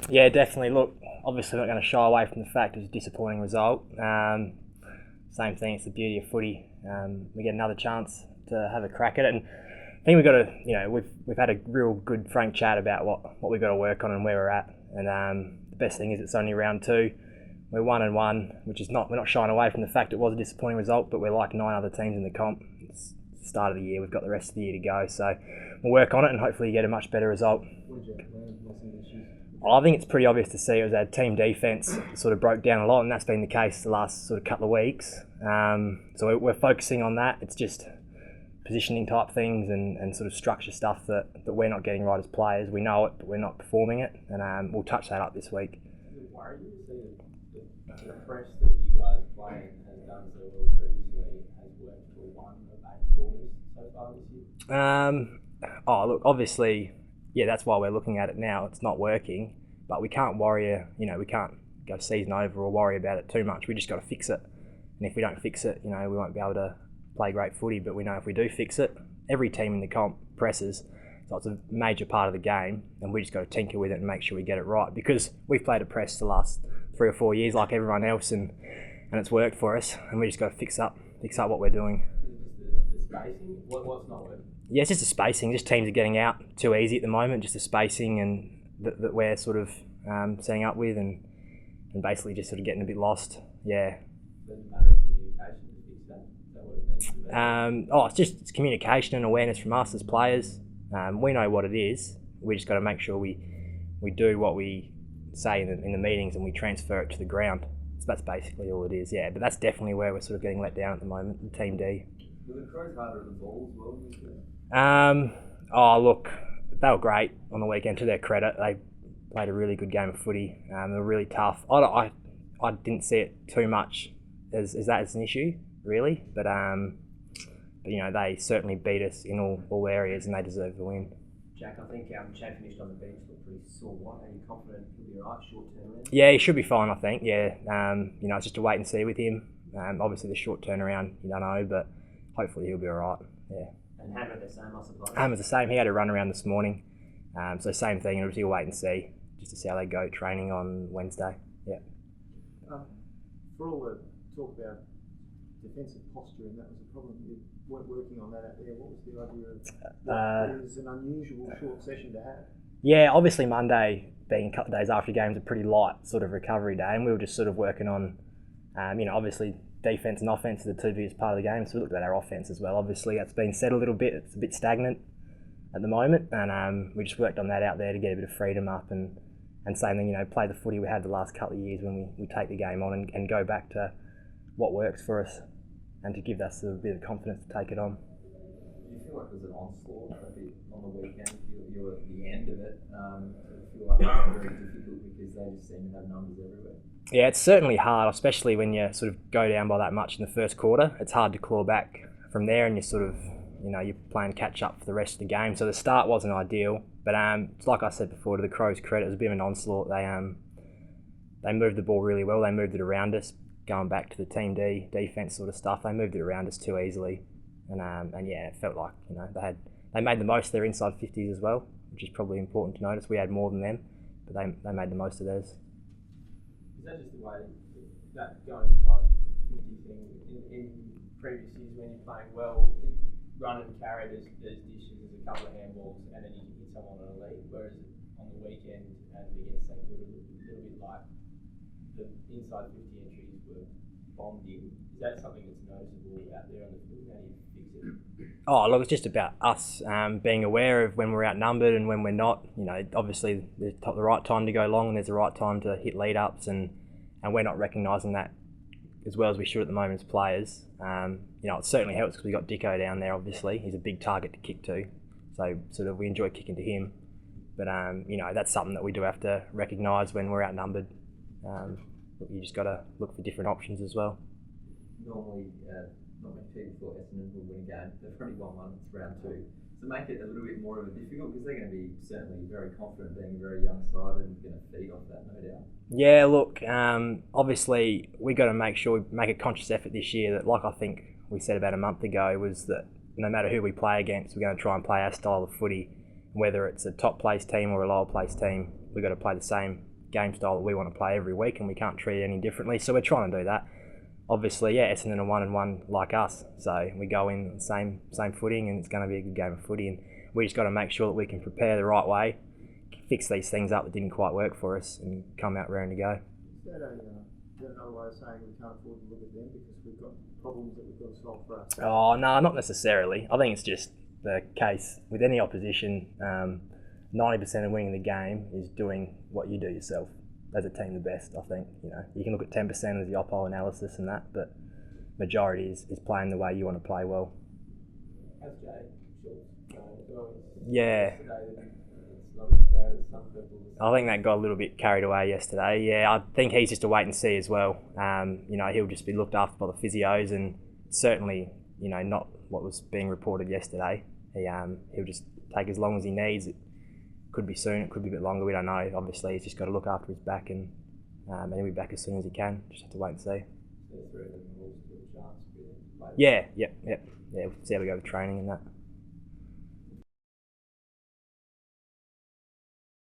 Yeah, definitely. Look, obviously, not going to shy away from the fact it was a disappointing result. Same thing. It's the beauty of footy. We get another chance to have a crack at it, and I think we've got to, we've had a real good frank chat about what we've got to work on and where we're at. And the best thing is it's only round two. We're 1-1, which is not, we're not shying away from the fact it was a disappointing result, but we're like 9 other teams in the comp. It's the start of the year. We've got the rest of the year to go, so we'll work on it and hopefully get a much better result. I think it's pretty obvious to see it was our team defence sort of broke down a lot, and that's been the case the last sort of couple of weeks. So we're focusing on that. It's just positioning type things and sort of structure stuff that we're not getting right as players. We know it, but we're not performing it, and we'll touch that up this week. Does it worry you to see the press that you guys play and has done so well previously has worked for 1 of 8 quarters so far this year? Look, obviously, yeah, that's why we're looking at it now. It's not working, but we can't worry, we can't go season over or worry about it too much. We just got to fix it. And if we don't fix it, we won't be able to play great footy, but we know if we do fix it, every team in the comp presses, so it's a major part of the game, and we just got to tinker with it and make sure we get it right, because we've played a press the last 3 or 4 years like everyone else, and it's worked for us, and we just got to fix up what we're doing. The spacing? What's not working? Yeah, it's just the spacing. Just teams are getting out too easy at the moment, just the spacing and that we're sort of setting up with, and basically just sort of getting a bit lost. Yeah. Does it matter of communication to fix that? Is that what it needs to be? It's communication and awareness from us as players. We know what it is. We just got to make sure we do what we say in the meetings, and we transfer it to the ground. So that's basically all it is. Yeah, but that's definitely where we're sort of getting let down at the moment. The team D. Were the Crows harder at the ball as well this year? Look, they were great on the weekend. To their credit, they played a really good game of footy. They were really tough. I didn't see it too much as that as an issue, really. But they certainly beat us in all areas, and they deserve the win. Jack, I think Chad finished on the bench, looked pretty sore. Are you confident he'll be alright, short turnaround? Yeah, he should be fine, I think. Yeah, it's just a wait and see with him. Obviously, the short turnaround, you don't know, but hopefully he'll be alright. Yeah. And Hammer the same, I suppose? Hammer's the same. He had a run around this morning. So same thing, it'll be a wait and see, just to see how they go training on Wednesday. Yeah. For all the talk about defensive posture, and that was a problem, you weren't working on that out there. What was the idea of it was an unusual short session to have? Yeah, obviously Monday, being a couple of days after games, a pretty light sort of recovery day, and we were just sort of working on, obviously defence and offence are the two biggest part of the game, so we looked at our offence as well. Obviously that's been said a little bit, it's a bit stagnant at the moment, and we just worked on that out there to get a bit of freedom up, and same thing, play the footy we had the last couple of years when we take the game on and go back to what works for us, and to give us a bit of confidence to take it on. Do you feel like it was an onslaught a bit on the weekend? You were at the end of it. Do you feel like it was very difficult because they just seem to have numbers everywhere? Yeah, it's certainly hard, especially when you sort of go down by that much in the first quarter. It's hard to claw back from there, and you sort of, you're playing catch up for the rest of the game. So the start wasn't ideal, but it's like I said before, to the Crows' credit, it was a bit of an onslaught. They moved the ball really well. They moved it around us, going back to the team D defense sort of stuff. They moved it around us too easily, and yeah, it felt like they made the most of their inside 50s as well, which is probably important to notice. We had more than them, but they made the most of theirs. Is that just the way that going inside 50 thing in previous years when you're playing well, run and carry, there's dishes, there's a couple of handballs, and then you can hit someone on a lead, whereas on the weekend and against St Kilda, a little bit like the inside 50 entries were bombed in. Is that something that's noticeable out there on the field? How do you fix it? Look, it's just about us being aware of when we're outnumbered and when we're not. Obviously there's the right time to go long and there's the right time to hit lead ups, and we're not recognising that as well as we should at the moment as players. It certainly helps because we got Dicko down there. Obviously, he's a big target to kick to, so sort of we enjoy kicking to him. But that's something that we do have to recognise when we're outnumbered. You just got to look for different options as well. Normally, not many people thought Essendon would win a game. They've already won one. It's round 2. So make it a little bit more of a difficult, because they're going to be certainly very confident, being a very young side, and going to feed off that, no doubt. Yeah, look, obviously we got to make sure we make a conscious effort this year that, like I think we said about a month ago, was that no matter who we play against, we're going to try and play our style of footy. Whether it's a top place team or a lower place team, we've got to play the same game style that we want to play every week, and we can't treat it any differently. So we're trying to do that. Obviously, yeah, Essendon are 1-1 like us, so we go in same footing, and it's going to be a good game of footy. And we just got to make sure that we can prepare the right way, fix these things up that didn't quite work for us, and come out raring to go. Is that another way of saying we can't afford to look at them because we've got problems that we've got to solve for us? Oh no, not necessarily. I think it's just the case with any opposition. 90% of winning the game is doing what you do yourself as a team the best. I think you can look at 10% as the oppo analysis and that, but majority is playing the way you want to play well. How's Jay Schultz? Yeah. It's not as bad as some people. I think that got a little bit carried away yesterday. Yeah, I think he's just a wait and see as well. He'll just be looked after by the physios, and certainly, not what was being reported yesterday. He'll just take as long as he needs. It could be soon, it could be a bit longer, we don't know. Obviously, he's just got to look after his back, and he'll be back as soon as he can. Just have to wait and see. There's 3 of them rules to a chance. Yeah, we'll see how we go with training and that.